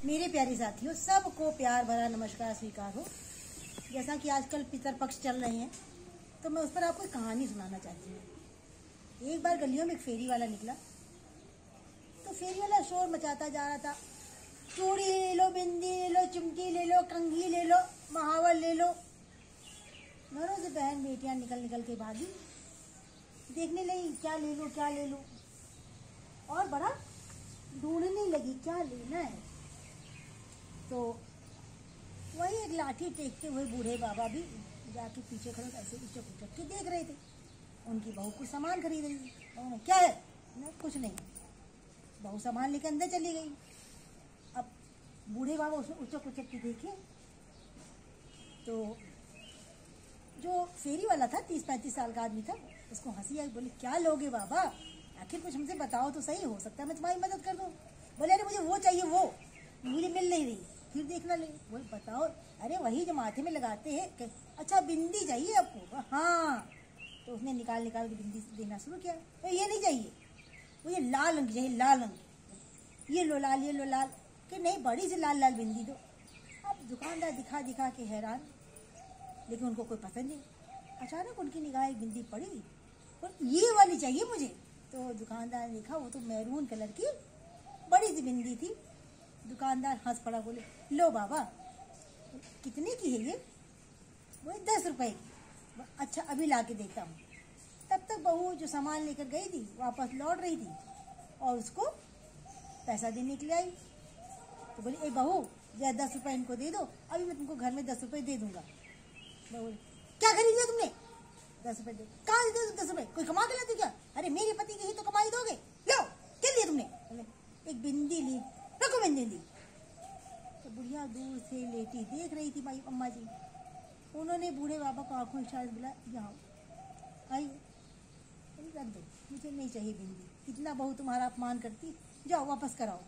मेरे प्यारे साथियों, सबको प्यार भरा नमस्कार स्वीकार हो। जैसा कि आजकल पितरपक्ष चल रहे हैं, तो मैं उस पर आपको एक कहानी सुनाना चाहती हूँ। एक बार गलियों में एक फेरी वाला निकला, तो फेरी वाला शोर मचाता जा रहा था। चूड़ी ले लो, बिंदी ले लो, चिमटी ले लो, कंघी ले लो, महावर ले लो। घरों से बहन बेटियां निकल निकल के भागी, देखने लगी क्या ले लो क्या ले लो, और बड़ा ढूंढने लगी क्या लेना है। तो वही एक लाठी टेकते हुए बूढ़े बाबा भी जाके पीछे खड़े ऐसे उचक उचक के देख रहे थे। उनकी बहू कुछ सामान खरीद रही थी। बहू ने क्या है? नहीं, कुछ नहीं। बहू सामान लेकर अंदर चली गई। अब बूढ़े बाबा उसमें उचक उचक के देखे, तो जो फेरी वाला था 30-35 साल का आदमी था, उसको हंसी आई। बोले क्या लोगे बाबा, आखिर कुछ हमसे बताओ तो सही, हो सकता है मैं तुम्हारी मदद कर दूं। बोले अरे मुझे वो चाहिए, वो मुझे मिल नहीं रही, फिर देखना ले। बोले बताओ। अरे वही जो माथे में लगाते हैं। अच्छा बिंदी चाहिए आपको? हाँ। तो उसने निकाल निकाल के बिंदी देना शुरू किया। तो ये नहीं चाहिए, मुझे लाल रंग चाहिए, लाल रंग। ये लो लाल, ये लो लाल। कि नहीं, बड़ी सी लाल लाल बिंदी दो। अब दुकानदार दिखा दिखा के हैरान, लेकिन उनको कोई पसंद नहीं। अचानक उनकी निगाह एक बिंदी पड़ी और ये वाली चाहिए मुझे। तो दुकानदार ने देखा, वो तो मैरून कलर की बड़ी सी बिंदी थी। दुकानदार हंस पड़ा, बोले लो बाबा, कितने की है ये? वो 10 रुपए की। अच्छा अभी ला के देता हूँ। तब तक बहू जो सामान लेकर गई थी वापस लौट रही थी और उसको पैसा देने के लिए आई। तो बोली ए बहू, 10 रुपए इनको दे दो, अभी मैं तुमको घर में 10 रुपए दे दूंगा। बोले क्या खरीद लिया तुमने? 10 रुपए दे। कहाँ दे 10 रुपए? कोई कमा के लाती क्या? अरे मेरे पति की ही तो कमाई दोगे। लो, क्या लिया तुमने? बोले एक बिंदी ली। रखो बिंदी दी। तो बुढ़िया दूर से लेटी देख रही थी माई अम्मा जी। उन्होंने बूढ़े बाबा को आंखों इशारे से बुलाया, यहाँ आइए। रख दो, मुझे नहीं चाहिए बिंदी। इतना बहू तुम्हारा अपमान करती, जाओ वापस कराओ।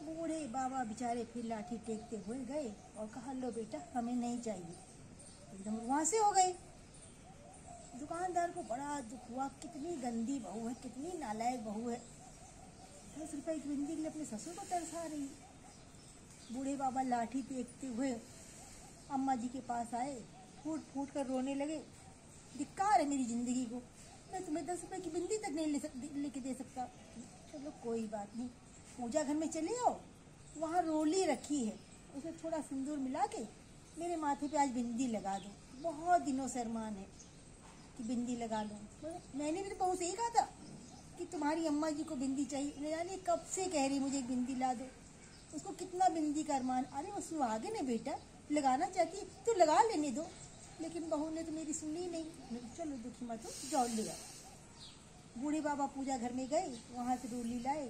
बूढ़े बाबा बेचारे फिर लाठी टेकते हुए गए और कहा लो बेटा, हमें नहीं चाहिए। एकदम वहां से हो गए। दुकानदार को बड़ा दुख हुआ, कितनी गंदी बहू है, कितनी नालायक बहू है, 10 रुपए की बिंदी के लिए अपने ससुर को तरसा रही। बूढ़े बाबा लाठी टेकते हुए अम्मा जी के पास आए, फूट फूट कर रोने लगे। धिक्कार है मेरी जिंदगी को, मैं तुम्हें 10 रुपए की बिंदी तक नहीं लेके दे सकता। चलो कोई बात नहीं, पूजा घर में चले आओ, वहाँ रोली रखी है, उसमें थोड़ा सिंदूर मिला के मेरे माथे पे आज बिंदी लगा दो। बहुत दिनों से अरमान है कि बिंदी लगा लो। मैंने भी तो बहू से ही कहा था कि तुम्हारी अम्मा जी को बिंदी चाहिए, न जाने कब से कह रही मुझे एक बिंदी ला दो। उसको कितना बिंदी का अरमान। अरे वो सुहागिन है बेटा, लगाना चाहती तो लगा लेने दो। लेकिन बहू ने तो मेरी सुनी नहीं। चलो दुखी मत हो, जाओ ले आओ। बूढ़े बाबा पूजा घर में गए, वहाँ से रोली लाए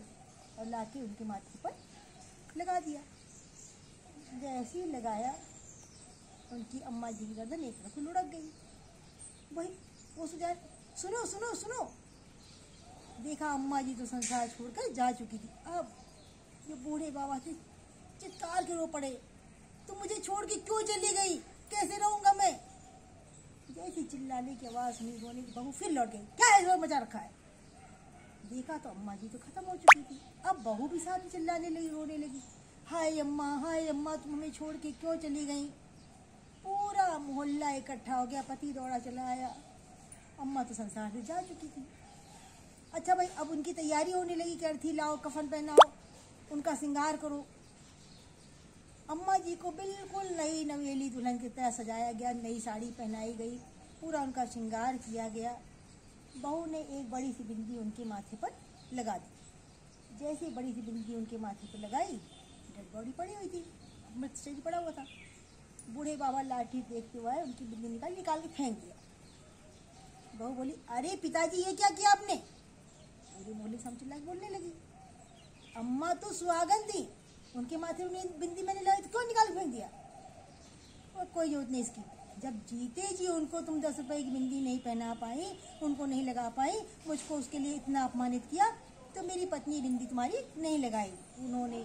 और लाके उनके माथे पर लगा दिया। जैसे ही लगाया, उनकी अम्मा जी की गर्दन एक तरफ लुढ़क गई। वही वो सुझाए, सुनो सुनो सुनो। देखा अम्मा जी तो संसार छोड़कर जा चुकी थी। अब ये बूढ़े बाबा से चित्कार के रो पड़े, तुम मुझे छोड़ के क्यों चली गई, कैसे रहूंगा मैं? जैसी चिल्लाने की आवाज सुनी, रोने की बहू फिर लौट गई। क्या है जोर मचा रखा है? देखा तो अम्मा जी तो खत्म हो चुकी थी। अब बहू भी साथ में चिल्लाने लगी, रोने लगी, हाय अम्मा, तुम हमें छोड़ के क्यों चली गई? पूरा मोहल्ला इकट्ठा हो गया, पति दौड़ा चला आया। अम्मा तो संसार से जा चुकी थी। अच्छा भाई, अब उनकी तैयारी होने लगी कि अर्थी लाओ, कफन पहनाओ, उनका श्रृंगार करो। अम्मा जी को बिल्कुल नई नवेली दुल्हन की तरह सजाया गया, नई साड़ी पहनाई गई, पूरा उनका श्रृंगार किया गया। बहू ने एक बड़ी सी बिंदी उनके माथे पर लगा दी। जैसे ही बड़ी सी बिंदी उनके माथे पर लगाई, डेड बॉडी पड़ी हुई थी, मृत शरीर पड़ा हुआ था। बूढ़े बाबा लाठी देखते हुए उनकी बिंदी निकाल के फेंक दिया। बहू बोली अरे पिताजी, ये क्या किया आपने? मेरी बोली समझ बोलने लगी, अम्मा तो सुहागन थी, उनके माथे में बिंदी मैंने लगाई तो क्यों निकाल फेंक दिया? और कोई जरूरत नहीं इसकी। जब जीते जी उनको तुम 10 रुपए की बिंदी नहीं पहना पाई, उनको नहीं लगा पाई, मुझको उसके लिए इतना अपमानित किया, तो मेरी पत्नी बिंदी तुम्हारी नहीं लगाई। उन्होंने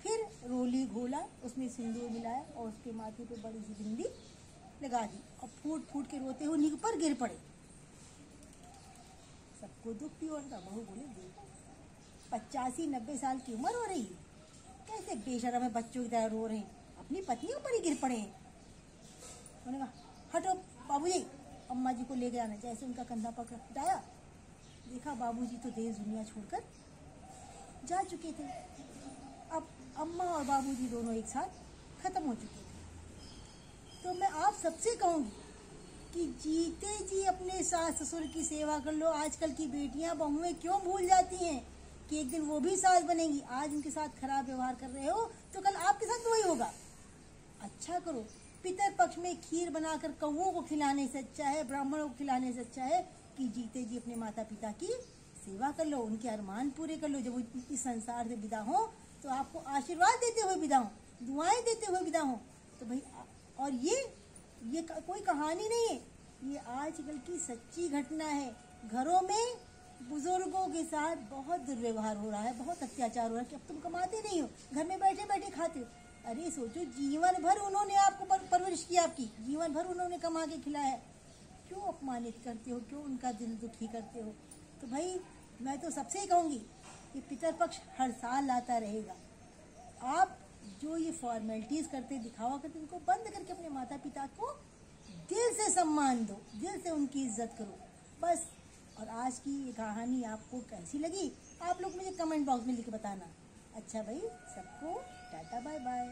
फिर रोली घोला, उसमें सिंदूर मिलाया और उसके माथे पे बड़ी सी बिंदी लगा दी और फूट फूट के रोते हुए नींव पर गिर पड़े। सबको दुख भी हो रहा था। बहू बोले देखो 85-90 साल की उम्र हो रही है, बेशरम है, बच्चों की तरह रो रहे हैं, अपनी पत्नी ऊपर ही गिर पड़े हैं। उन्होंने कहा हटो बाबूजी, अम्मा जी को ले गया ना। जैसे उनका कंधा पकड़ा हटाया, देखा बाबूजी तो देश दुनिया छोड़कर जा चुके थे। अब अम्मा और बाबूजी दोनों एक साथ खत्म हो चुके थे। तो मैं आप सबसे कहूँगी कि जीते जी अपने सास ससुर की सेवा कर लो। आजकल की बेटियां बहुएं क्यों भूल जाती हैं कि एक दिन वो भी सास बनेंगी। आज उनके साथ खराब व्यवहार कर रहे हो तो कल आपके साथ वही होगा। अच्छा करो। पितर पक्ष में खीर बनाकर कौओं को खिलाने से अच्छा है, ब्राह्मणों को खिलाने से अच्छा है कि जीते जी अपने माता पिता की सेवा कर लो, उनके अरमान पूरे कर लो। जब वो इस संसार से विदा हो तो आपको आशीर्वाद देते हुए विदा हो, दुआएं देते हुए विदा हो। तो भाई, और ये कोई कहानी नहीं है, ये आजकल की सच्ची घटना है। घरों में बुजुर्गों के साथ बहुत दुर्व्यवहार हो रहा है, बहुत अत्याचार हो रहा है कि अब तुम कमाते नहीं हो, घर में बैठे बैठे खाते हो। अरे सोचो, जीवन भर उन्होंने आपको परवरिश की, आपकी जीवन भर उन्होंने कमा के खिलाया है, क्यों अपमानित करते हो, क्यों उनका दिल दुखी करते हो। तो भाई मैं तो सबसे ही कहूँगी कि पितरपक्ष हर साल आता रहेगा। आप जो ये फॉर्मेलिटीज़ करते, दिखावा करते, उनको बंद करके अपने माता पिता को दिल से सम्मान दो, दिल से उनकी इज्जत करो बस। और आज की ये कहानी आपको कैसी लगी, आप लोग मुझे कमेंट बॉक्स में लिख के बताना। अच्छा भाई, सबको टाटा बाय बाय।